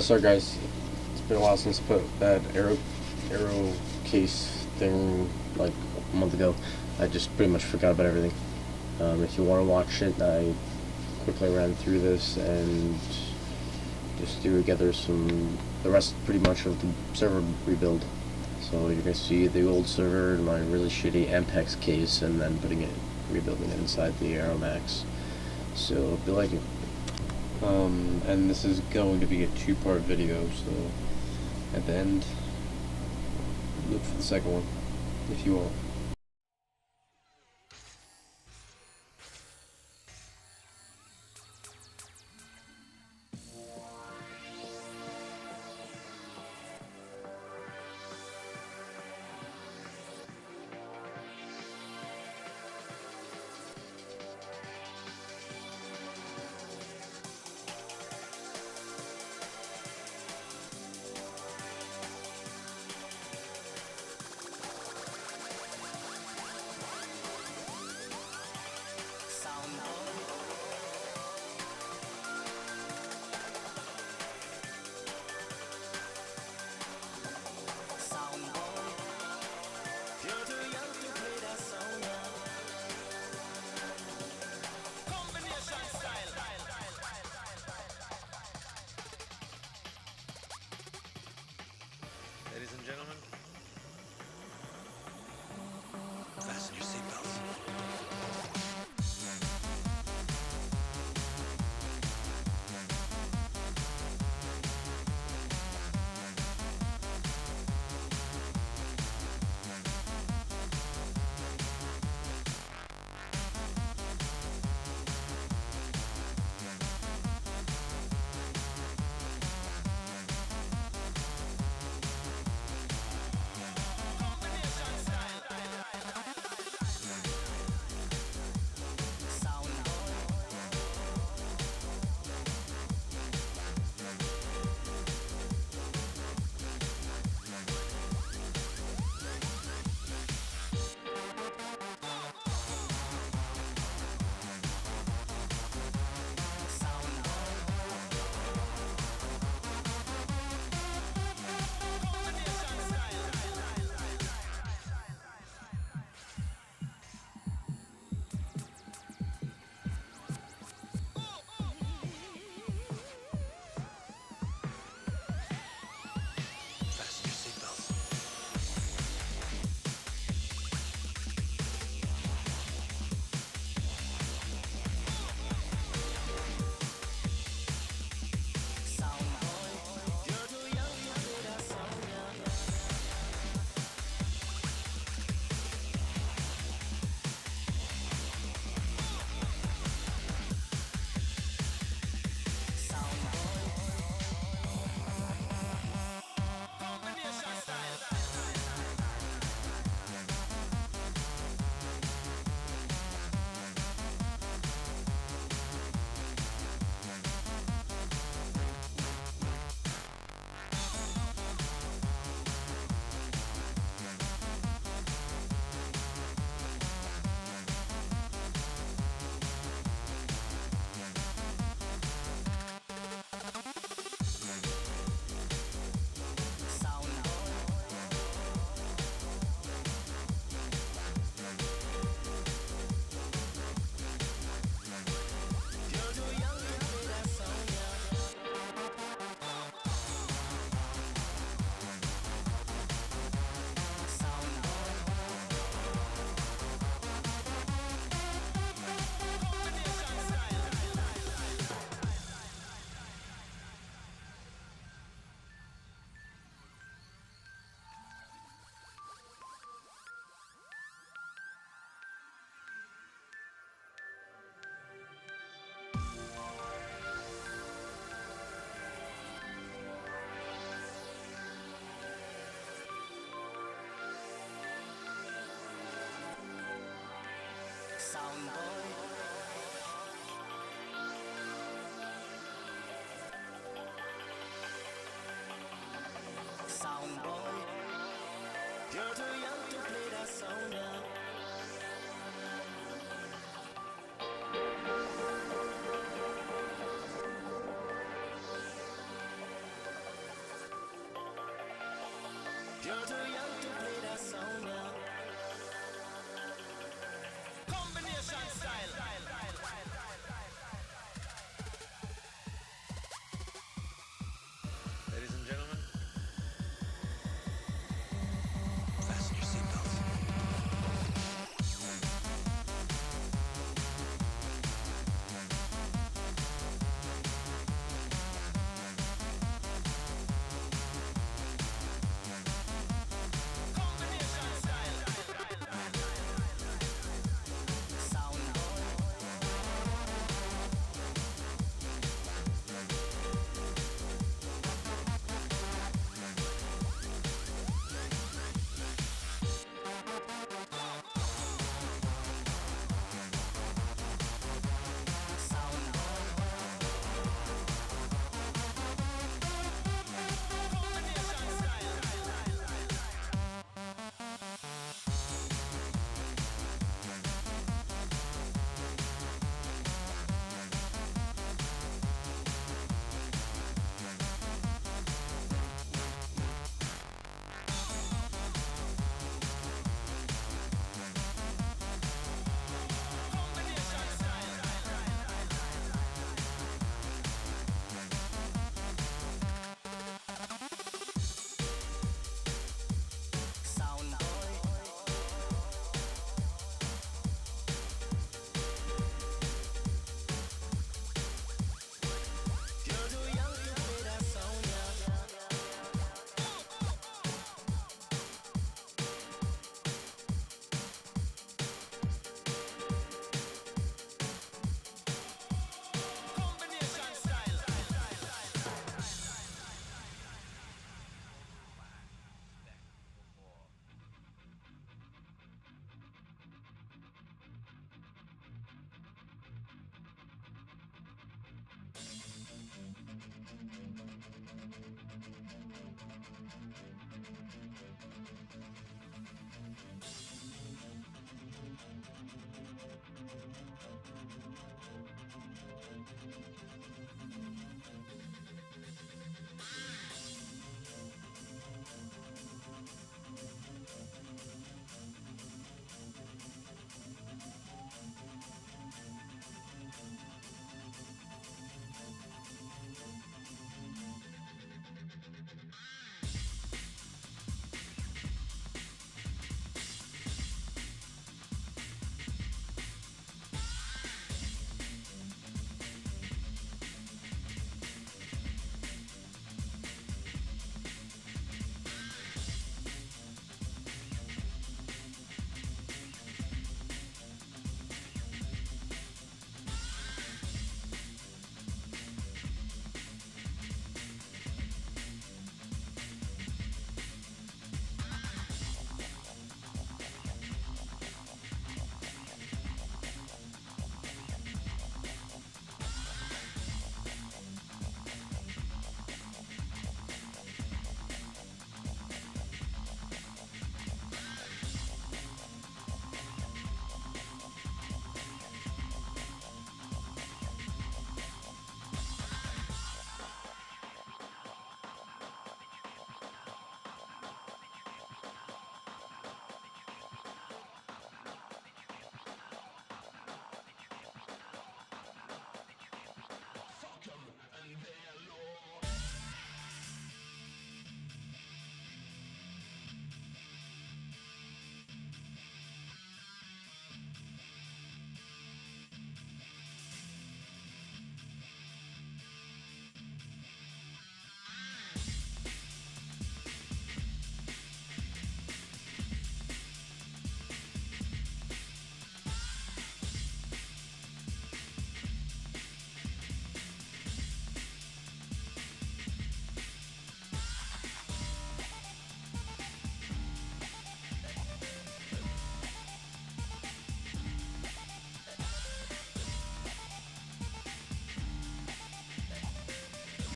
sorry guys, it's been a while since I put that arrow case thing like a month ago. I just pretty much forgot about everything. If you want to watch it, I quickly ran through this and just threw together the rest pretty much of the server rebuild. So you're gonna see the old server in my really shitty Ampex case, and then rebuilding it inside the Aeromax. So hope you like it. And this is going to be a two-part video, so at the end, look for the second one, if you want. Ladies and gentlemen, fasten your seatbelts. Fasten your seatbelts. You're too young to play that song now. Combination style.